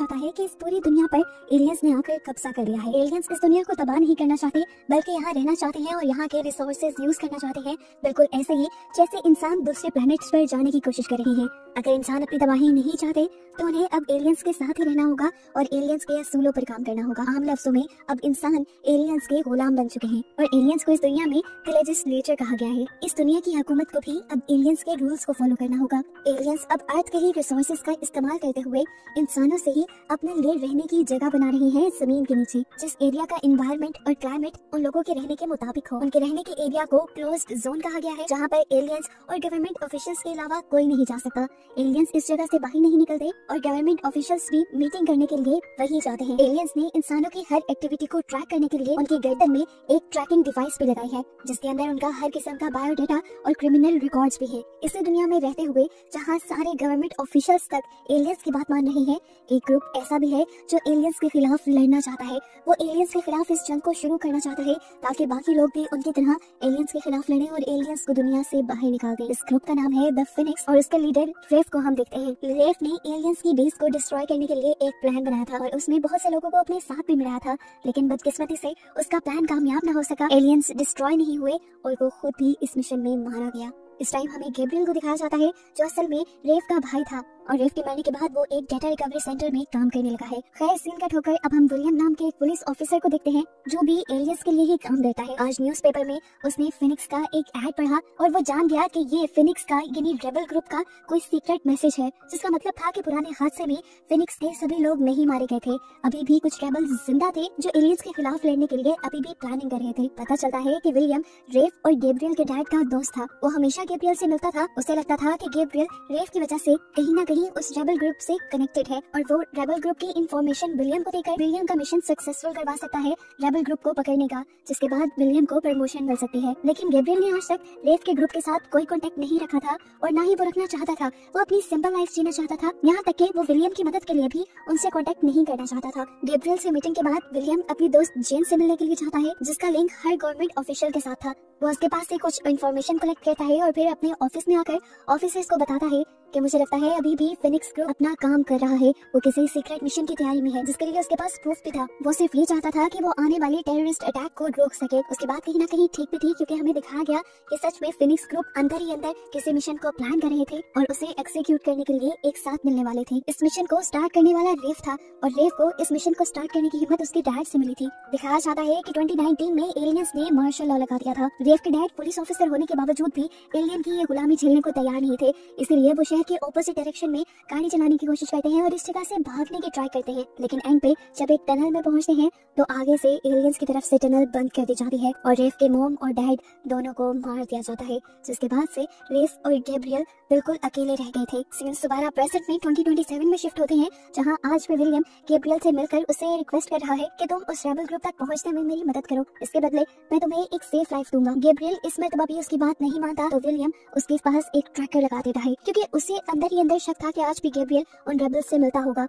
चाहता है कि इस पूरी दुनिया पर एलियंस ने आकर कब्जा कर लिया है। एलियंस इस दुनिया को तबाह नहीं करना चाहते, बल्कि यहाँ रहना चाहते हैं और यहाँ के रिसोर्सेज यूज करना चाहते हैं, बिल्कुल ऐसे ही जैसे इंसान दूसरे प्लैनेट्स पर जाने की कोशिश कर रहे हैं। अगर इंसान अपनी तबाही नहीं चाहते तो उन्हें अब एलियंस के साथ ही रहना होगा और एलियंस के असूलों पर काम करना होगा। आम लफ्जों में अब इंसान एलियंस के गुलाम बन चुके हैं और एलियंस को इस दुनिया में लेजिस्लेचर कहा गया है। इस दुनिया की हुकूमत को भी अब एलियंस के रूल्स को फॉलो करना होगा। एलियंस अब अर्थ के ही रिसोर्सेज का इस्तेमाल करते हुए इंसानों से ही अपने लिए रहने की जगह बना रहे हैं जमीन के नीचे। जिस एरिया का एनवायरनमेंट और क्लाइमेट उन लोगों के रहने के मुताबिक हो, उनके रहने के एरिया को क्लोज्ड जोन कहा गया है, जहाँ पर एलियंस और गवर्नमेंट ऑफिशियल्स के अलावा कोई नहीं जा सकता। एलियंस इस जगह से बाहर नहीं निकलते और गवर्नमेंट ऑफिशियल्स भी मीटिंग करने के लिए वही जाते हैं। एलियंस ने इंसानों की हर एक्टिविटी को ट्रैक करने के लिए उनकी गर्दन में एक ट्रैकिंग डिवाइस भी लगाई है, जिसके अंदर उनका हर किस्म का बायोडाटा और क्रिमिनल रिकॉर्ड्स भी है। इसी दुनिया में रहते हुए जहाँ सारे गवर्नमेंट ऑफिशियल्स तक एलियंस की बात मान रहे हैं, एक ग्रुप ऐसा भी है जो एलियंस के खिलाफ लड़ना चाहता है। वो एलियंस के खिलाफ इस जंग को शुरू करना चाहता है ताकि बाकी लोग भी उनकी तरह एलियंस के खिलाफ लड़ें और एलियंस को दुनिया से बाहर निकाल दें। इस ग्रुप का नाम है द फिनिक्स और इसके लीडर रेफ को हम देखते हैं। रेफ ने एलियंस की बेस को डिस्ट्रॉय करने के लिए एक प्लान बनाया था और उसमें बहुत से लोगों को अपने साथ भी मिलाया था, लेकिन बदकिस्मती से उसका प्लान कामयाब न हो सका। एलियंस डिस्ट्रॉय नहीं हुए और वो खुद भी इस मिशन में मारा गया। इस टाइम हमें गैब्रियल को दिखाया जाता है, जो असल में रेफ का भाई था और रेफ के मरने के बाद वो एक डेटा रिकवरी सेंटर में काम करने लगा है। खैर, सीन कट होकर अब हम विलियम नाम के एक पुलिस ऑफिसर को देखते हैं जो भी एलियंस के लिए ही काम करता है। आज न्यूज़पेपर में उसने फिनिक्स का एक एड पढ़ा और वो जान गया कि ये फिनिक्स का यानी रेबल ग्रुप का कोई सीक्रेट मैसेज है, जिसका मतलब था कि पुराने हादसे में फिनिक्स के सभी लोग नहीं मारे गए थे। अभी भी कुछ रेबल जिंदा थे जो एलियंस के खिलाफ लड़ने के लिए अभी भी प्लानिंग कर रहे थे। पता चलता है कि विलियम रेफ और गैब्रियल के डैड का दोस्त था। वो हमेशा गैब्रियल से मिलता था। उसे लगता था कि गैब्रियल रेफ की वजह से कहीं ना कहीं उस रेबल ग्रुप से कनेक्टेड है और वो रेबल ग्रुप की इंफॉर्मेशन विलियम को देकर विलियम का मिशन सक्सेसफुल करवा सकता है रेबल ग्रुप को पकड़ने का, जिसके बाद विलियम को प्रमोशन मिल सकती है। लेकिन गैब्रियल ने आज तक रेफ के ग्रुप के साथ कोई कांटेक्ट नहीं रखा था और ना ही वो रखना चाहता था। वो अपनी सिंपल लाइफ जीना चाहता था, यहाँ तक कि वो विलियम की मदद के लिए भी उनसे कांटेक्ट नहीं करना चाहता था। गैब्रियल से मीटिंग के बाद विलियम अपनी दोस्त जेन से मिलने के लिए चाहता है, जिसका लिंक हर गवर्नमेंट ऑफिशियल के साथ था। वो उसके पास से कुछ इन्फॉर्मेशन कलेक्ट करता है और फिर अपने ऑफिस में आकर ऑफिसर्स को बताता है कि मुझे लगता है अभी भी फिनिक्स ग्रुप अपना काम कर रहा है, वो किसी सीक्रेट मिशन की तैयारी में है, जिसके लिए उसके पास प्रूफ भी था। वो सिर्फ ये चाहता था कि वो आने वाले टेररिस्ट अटैक को रोक सके। उसके बाद कहीं ना कहीं ठीक भी थी, क्योंकि हमें दिखाया गया कि सच में फिनिक्स ग्रुप अंदर ही अंदर किसी मिशन को प्लान कर रहे थे और उसे एक्सिक्यूट करने के लिए एक साथ मिलने वाले थे। इस मिशन को स्टार्ट करने वाला रेफ था और रेफ को इस मिशन को स्टार्ट करने की हिम्मत उसके डैड से मिली थी। दिखाया जाता है कि 2019 में एलियंस ने मार्शल लॉ लगा दिया था। रेफ के डैड पुलिस ऑफिसर होने के बावजूद भी एलियन की ये गुलामी झेलने को तैयार नहीं थे, इसलिए वो शहर के ऑपोजिट डायरेक्शन में गाड़ी चलाने की कोशिश करते हैं और इस जगह से भागने की ट्राई करते हैं। लेकिन एंड पे जब एक टनल में पहुंचते हैं तो आगे से एलियंस की तरफ से टनल बंद कर दी जाती है और रेफ के मॉम और डैड दोनों को मार दिया जाता है, जिसके बाद से रेफ और गैब्रियल बिल्कुल अकेले रह गए थे। सीन्स दोबारा प्रेजेंट में 2027 में शिफ्ट होते हैं, जहां आज भी विलियम गैब्रियल से मिलकर उसे रिक्वेस्ट कर रहा है कि तुम उस रेबल ग्रुप तक पहुंचने में मेरी मदद करो, इसके बदले मैं तुम्हें एक सेफ लाइफ दूंगा। गैब्रियल इस मर्तबा भी उसकी बात नहीं मानता तो विलियम उसके पास एक ट्रैकर लगा देता है, क्योंकि उसे अंदर ही अंदर शक था कि आज भी गैब्रियल उन रेबल्स से मिलता होगा।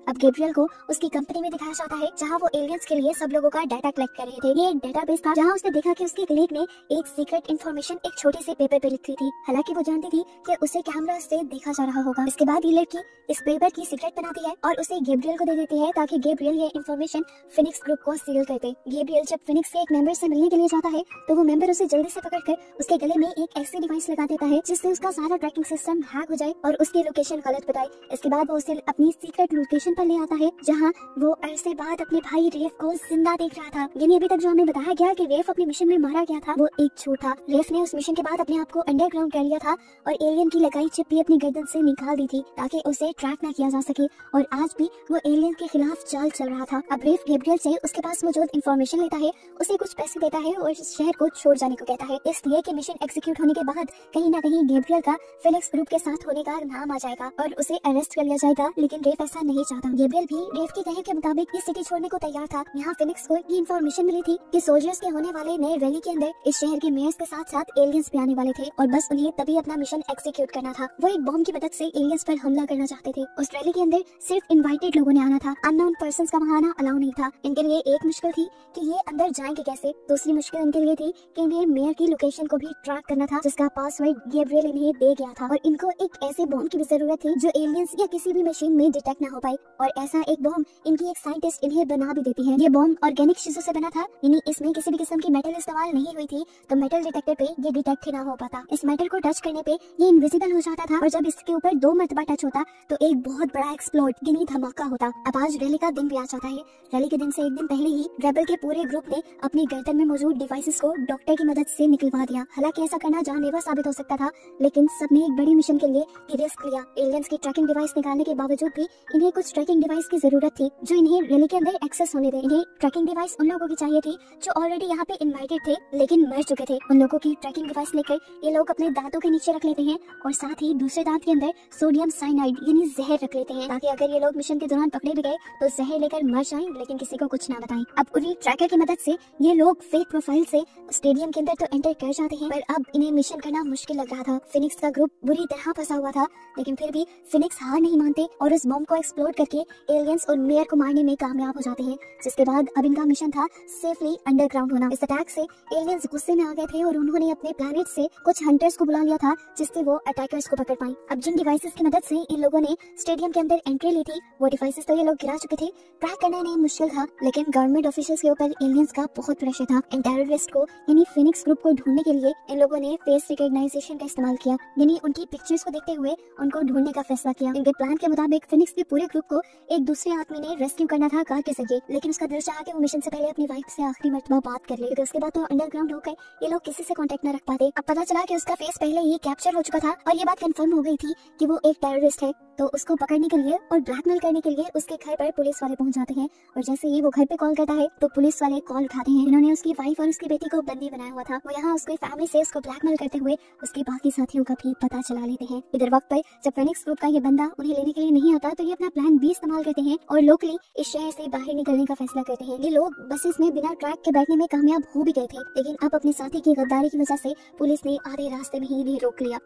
अब गैब्रियल को उसकी कंपनी में दिखाया जाता है, जहां वो एलियंस के लिए सब लोगों का डाटा कलेक्ट कर रहे थे। ये एक डेटाबेस था जहां उसने देखा कि उसके कलीग ने एक सीक्रेट इन्फॉर्मेशन एक छोटे से पेपर पे लिखी थी। हालांकि वो जानती थी कि उसे कैमरा से देखा जा रहा होगा। इसके बाद ये लड़की इस पेपर की सीक्रेट बनाती है और उसे गैब्रियल को दे देती है ताकि गैब्रियल ये इन्फॉर्मेशन फिनिक्स ग्रुप को सील कर दे। गैब्रियल जब फिनिक्स के एक मेंबर से मिलने के लिए जाता है तो वो मेंबर उसे जल्दी से पकड़कर उसके गले में एक ऐसी डिवाइस लगा देता है जिससे उसका सारा ट्रैकिंग सिस्टम हैक हो जाए और उसकी लोकेशन गलत बताए। इसके बाद वो उसे अपनी सीक्रेट लोकेशन पर ले आता है, जहां वो अरसे बाद अपने भाई रेफ को जिंदा देख रहा था। यानी अभी तक जो हमें बताया गया कि रेफ अपने मिशन में मारा गया था, वो एक झूठ था। रेफ ने उस मिशन के बाद अपने आप को अंडरग्राउंड कर लिया था और एलियन की लगाई चिप भी अपनी गर्दन से निकाल दी थी ताकि उसे ट्रैक ना किया जा सके, और आज भी वो एलियन के खिलाफ चाल चल रहा था। अब रेफ गैब्रियल से उसके पास मौजूद इंफॉर्मेशन लेता है, उसे कुछ पैसे देता है और इस शहर को छोड़ जाने को कहता है, इसलिए कि मिशन एग्जीक्यूट होने के बाद कहीं ना कहीं गैब्रियल का फिनिक्स ग्रुप के साथ होने का नाम आ जाएगा और उसे अरेस्ट कर लिया जाएगा। लेकिन रेफ ऐसा नहीं चाहता था। गैब्रियल भी रेफ के कहे के मुताबिक इस सिटी छोड़ने को तैयार था। यहाँ फिनिक्स को ये इन्फॉर्मेशन मिली थी कि सोल्जर्स के होने वाले नए रैली के अंदर इस शहर के मेयर्स के साथ साथ एलियंस भी आने वाले थे और बस उन्हें तभी अपना मिशन एक्सिक्यूट करना था। वो एक बॉम्ब की मदद से एलियंस पर हमला करना चाहते थे। उस रैली के अंदर सिर्फ इनवाइटेड लोगों ने आना था, अननोन पर्संस का वहां आना अलाउ नहीं था। इनके लिए एक मुश्किल थी कि ये अंदर जाएंगे कैसे। दूसरी मुश्किल इनके लिए थी कि इन्हें मेयर की लोकेशन को भी ट्रैक करना था, जिसका पासवर्ड गैब्रियल इन्हें दे गया था। और इनको एक ऐसे बॉम्ब की भी जरूरत थी जो एलियंस या किसी भी मशीन में डिटेक्ट ना हो पाए। और ऐसा एक बॉम्ब इनकी एक साइंटिस्ट इन्हें बना भी देती है। ये बॉम्ब ऑर्गेनिक चीजों से बना था, यानी इसमें किसी भी किस्म की मेटल इस्तेमाल नहीं हुई थी, तो मेटल डिटेक्टर पे ये डिटेक्ट ही ना हो पाता। इस मेटल को टच करने पे ये इनविजिबल हो जाता था और जब इसके ऊपर 2 मरतबा टच होता तो एक बहुत बड़ा एक्सप्लोड यानी धमाका होता। अब आज रैली का दिन भी आ जाता है। रैली के दिन से एक दिन पहले ही रेबल के पूरे ग्रुप ने अपनी गर्दन में मौजूद डिवाइसेस को डॉक्टर की मदद से निकलवा दिया। हालांकि ऐसा करना जानलेवा साबित हो सकता था, लेकिन सबने एक बड़ी मिशन के लिए रिस्क लिया। एलियंस की ट्रैकिंग डिवाइस निकालने के बावजूद भी इन्हें कुछ ट्रैकिंग डिवाइस की जरूरत थी जो इन्हें रैली के अंदर एक्सेस होने दे। इन्हें ट्रैकिंग डिवाइस उन लोगों की चाहिए थी जो ऑलरेडी यहाँ पे इनवाइटेड थे लेकिन मर चुके थे। उन लोगों की ट्रैकिंग डिवाइस लेकर ये लोग अपने दांतों के नीचे रख लेते हैं और साथ ही दूसरे दांत के अंदर सोडियम साइनाइड यानी जहर रख लेते हैं, ताकि अगर ये लोग मिशन के दौरान पकड़े भी गए तो जहर लेकर मर जाएं लेकिन किसी को कुछ ना बताएं। अब उन्हीं ट्रैकर की मदद से ये लोग फेक प्रोफाइल से स्टेडियम के अंदर तो एंटर कर जाते हैं, पर अब इन्हें मिशन करना मुश्किल लग रहा था। फिनिक्स का ग्रुप बुरी तरह फंसा हुआ था, लेकिन फिर भी फिनिक्स हार नहीं मानते और उस बॉम्ब को एक्सप्लोड करके एलियंस और मेयर को मारने में कामयाब हो जाते हैं। जिसके बाद अब इनका मिशन था सेफली अंडरग्राउंड होना। इस अटैक से एलियंस गुस्से में आ गए थे और उन्होंने अपने प्लैनेट से कुछ हंटर्स को बुला लिया था जिससे वो अटैकर्स को पकड़ पाए। अब जिन डिवाइसेस की मदद से इन लोगों ने स्टेडियम के अंदर एंट्री ली थी वो डिवाइसेस तो ये लोग गिरा चुके थे। ट्रैक करना इन्हें मुश्किल था, लेकिन गवर्नमेंट ऑफिशियल्स के ऊपर एलियंस का बहुत प्रेशर था। इन टेररिस्ट को यानी फिनिक्स ग्रुप को ढूंढने के लिए इन लोगों ने फेस रिकॉग्नाइजेशन का इस्तेमाल किया, यानी उनकी पिक्चर्स को देखते हुए उनको ढूंढने का फैसला किया। इनके प्लान के मुताबिक फिनिक्स के पूरे ग्रुप को एक दूसरे आदमी ने रेस्क्यू करना था कार के जरिए, लेकिन उसका दिल चाहा कि वो मिशन से पहले अपनी वाइफ से आखिरी मर्तबा बात कर ले। तो उसके बाद तो अंडरग्राउंड होकर ये लोग किसी से कांटेक्ट न रख पाते। अब पता चला कि उसका फेस पहले ही कैप्चर हो चुका था और ये बात कंफर्म हो गई थी कि वो एक टेररिस्ट है। तो उसको पकड़ने के लिए और ब्लैकमेल करने के लिए उसके घर पर पुलिस वाले पहुंच जाते हैं और जैसे ही वो घर पे कॉल करता है तो पुलिस वाले कॉल उठाते हैं। इन्होंने उसकी वाइफ और उसकी बेटी को बंदी बनाया हुआ था। वो यहाँ उसकी फैमिली से उसको ब्लैकमेल करते हुए उसके बाकी साथियों का भी पता चला लेते हैं। इधर वक्त पर जब फिनिक्स ग्रुप का ये बंदा उन्हें लेने के लिए नहीं आता तो ये अपना प्लान बी इस्तेमाल करते हैं और लोकली इस शहर से बाहर निकलने का फैसला करते हैं। ये लोग बसेस में बिना ट्रैक के बैठने में कामयाब हो भी गए थे, लेकिन अब अपने साथी की गद्दारी की वजह से पुलिस ने आधे रास्ते में ही इन्हें रोक लिया।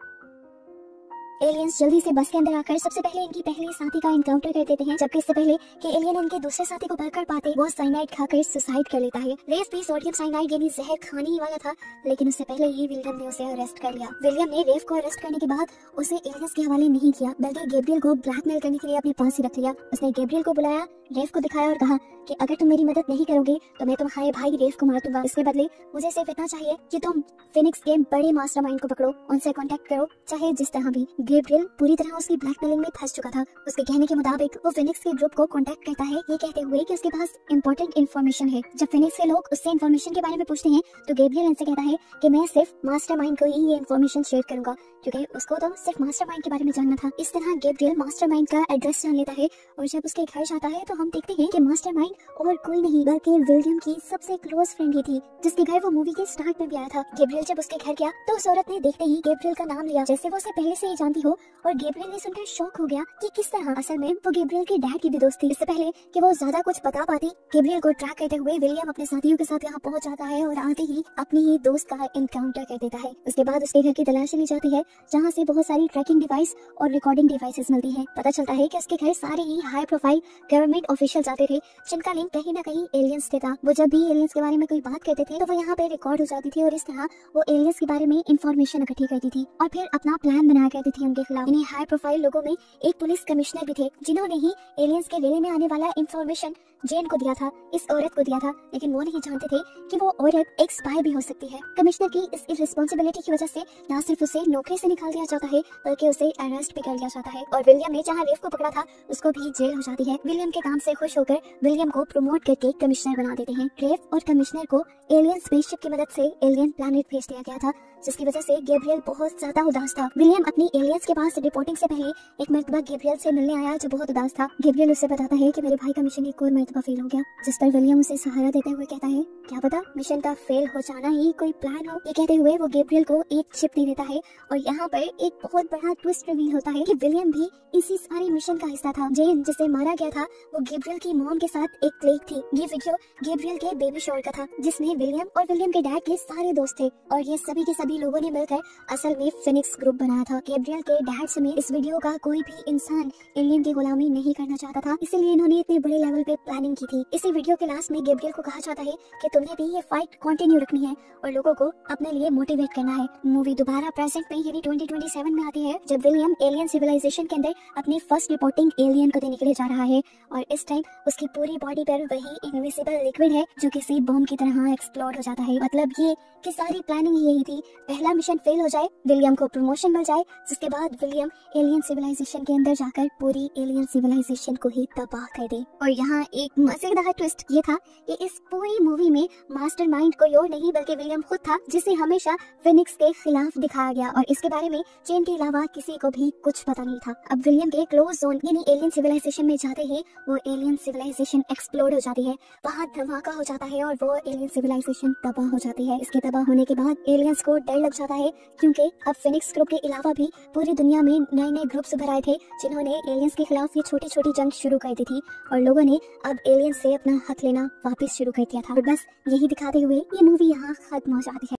एलियंस जल्दी से बस के अंदर आकर सबसे पहले इनकी पहली साथी का एनकाउंटर कर देते हैं, जबकि इससे पहले कि एलियन इनके दूसरे साथी को पकड़ पाते वो साइनाइड खाकर सुसाइड कर लेता है। रेफ भी सोडियम साइनाइड यानी जहर खाने ही वाला था, लेकिन उससे पहले ही विलियम ने उसे अरेस्ट कर लिया। विलियम ने रेफ को अरेस्ट करने के बाद उसे एलियंस के हवाले नहीं किया, बल्कि गैब्रियल को ब्लैकमेल करने के लिए अपने पास ही रख लिया। उसने गैब्रियल को बुलाया, रेफ को दिखाया और कहा कि अगर तुम मेरी मदद नहीं करोगे तो मैं तुम्हारे भाई रेफ को मार दूंगा। इसके बदले मुझे सिर्फ इतना चाहिए कि तुम फिनिक्स के बड़े मास्टरमाइंड को पकड़ो, उनसे कांटेक्ट करो, चाहे जिस तरह भी। गैब्रियल पूरी तरह उसकी ब्लैकमेलिंग में फंस चुका था। उसके कहने के मुताबिक वो फिनिक्स के ग्रुप को कांटेक्ट करता है ये कहते हुए कि उसके पास इंपॉर्टेंट इन्फॉर्मेशन है। जब फिनिक्स के लोग उससे इन्फॉर्मेशन के बारे में पूछते हैं तो गैब्रियल इनसे कहता है कि मैं सिर्फ मास्टरमाइंड को ही ये इन्फॉर्मेशन शेयर करूंगा, क्योंकि उसको तो सिर्फ मास्टरमाइंड के बारे में जानना था। इस तरह गैब्रियल मास्टरमाइंड का एड्रेस जान लेता है और जब उसके घर जाता है तो हम देखते हैं कि मास्टरमाइंड और कोई नहीं बल्कि विलियम की सबसे क्लोज फ्रेंड ही थी, जिसके घर वो मूवी के स्टार्ट में भी आया था। गैब्रियल जब उसके घर गया तो उस औरत ने देखते ही गैब्रियल का नाम लिया, जैसे वो उसे पहले से ही जानती हो, और गैब्रियल ने सुनकर शॉक हो गया कि किस तरह। असल में वो गैब्रियल के डैड की भी दोस्त थी। इससे पहले कि वो ज्यादा कुछ बता पाती, गैब्रियल को ट्रैक करते हुए विलियम अपने साथियों के साथ यहाँ पहुंच जाता है और आते ही अपनी ही दोस्त का एनकाउंटर कर देता है। उसके बाद उसके घर की तलाशी ली जाती है, जहाँ से बहुत सारी ट्रैकिंग डिवाइस और रिकॉर्डिंग डिवाइसेस मिलती है। पता चलता है कि उसके घर सारे ही हाई प्रोफाइल गवर्नमेंट ऑफिशियल जाते थे, जिनका लिंक कहीं ना कहीं एलियंस से था। वो जब भी एलियंस के बारे में कोई बात करते थे तो वो यहाँ पे रिकॉर्ड हो जाती थी और इस तरह वो एलियंस के बारे में इंफॉर्मेशन इकट्ठी करती थी और फिर अपना प्लान बनाया करती थी उनके खिलाफ। इन्हें हाई प्रोफाइल लोगों में एक पुलिस कमिश्नर भी थे, जिन्होंने ही एलियंस के रैली में आने वाला इंफॉर्मेशन जेन को दिया था, इस औरत को दिया था, लेकिन वो नहीं जानते थे कि वो औरत एक स्पाई भी हो सकती है। कमिश्नर की इस इररिस्पांसिबिलिटी की वजह से न सिर्फ उसे नौकरी से निकाल दिया जाता है बल्कि उसे अरेस्ट भी कर लिया जाता है और विलियम ने जहाँ रेफ को पकड़ा था उसको भी जेल हो जाती है। विलियम के काम से खुश होकर विलियम को प्रमोट करके कमिश्नर बना देते हैं। रेफ और कमिश्नर को एलियन स्पेसशिप की मदद से एलियन प्लैनेट भेज दिया गया था, जिसकी वजह से गैब्रियल बहुत ज्यादा उदास था। विलियम अपनी एलियंस के पास रिपोर्टिंग से पहले एक मरतबा गैब्रियल से मिलने आया जो बहुत उदास था। गैब्रियल उसे बताता है कि मेरे भाई का मिशन एक और मरतबा फेल हो गया, जिस पर विलियम उसे सहारा देते हुए कहता है क्या पता मिशन का फेल हो जाना ही कोई प्लान हो। ये कहते हुए वो गैब्रियल को एक चिप दे देता है और यहाँ पर एक बहुत बड़ा ट्विस्ट रिवील होता है कि विलियम भी इसी सारे मिशन का हिस्सा था। जेन जिसे मारा गया था वो गैब्रियल की मॉम के साथ एक क्लिक थी। ये वीडियो गैब्रियल के बेबी शॉवर का था जिसमें विलियम और विलियम के डैड के सारे दोस्त थे और ये सभी के सभी लोगों ने मिलकर असल में फिनिक्स ग्रुप बनाया था। गैब्रियल के डैड समेत इस वीडियो का कोई भी इंसान एलियन की गुलामी नहीं करना चाहता था, इसीलिए इन्होंने इतने बड़े लेवल पे प्लानिंग की थी। इसी वीडियो के लास्ट में गैब्रियल को कहा जाता है कि तुम्हें भी ये फाइट कंटिन्यू रखनी है और लोगों को अपने लिए मोटिवेट करना है। मूवी दोबारा प्रेजेंट में यानी 2027 में आती है जब विलियम एलियन सिविलाइजेशन के अंदर अपनी फर्स्ट रिपोर्टिंग एलियन को देने के लिए जा रहा है और इस टाइम उसकी पूरी बॉडी पर वही इनविजिबल लिक्विड है जो किसी बम की तरह एक्सप्लोड हो जाता है। मतलब ये कि सारी प्लानिंग यही थी, पहला मिशन फेल हो जाए, विलियम को प्रमोशन मिल जाए, जिसके बाद विलियम एलियन सिविलाइजेशन के अंदर जाकर पूरी एलियन सिविलाइजेशन को ही तबाह कर दे। और यहाँ एक मजेदार ट्विस्ट ये था कि इस पूरी मूवी में मास्टरमाइंड कोई और नहीं बल्कि विलियम खुद था जिसे हमेशा फिनिक्स के खिलाफ दिखाया गया और इसके बारे में चेन के अलावा किसी को भी कुछ पता नहीं था। अब विलियम के क्लोज जोन यानी एलियन सिविलाइजेशन में जाते ही वो एलियन सिविलाइजेशन एक्सप्लोड हो जाती है, वहाँ धमाका हो जाता है और वो एलियन सिविलाइजेशन तबाह हो जाती है। इसके तबाह होने के बाद एलियंस को डर लग जाता है क्योंकि अब फिनिक्स ग्रुप के अलावा भी पूरी दुनिया में नए नए ग्रुप्स उभर आए थे जिन्होंने एलियंस के खिलाफ ये छोटी छोटी जंग शुरू कर दी थी और लोगों ने अब एलियंस से अपना हक लेना वापस शुरू कर दिया था। और बस यही दिखाते हुए ये मूवी यहाँ खत्म हो जाती है।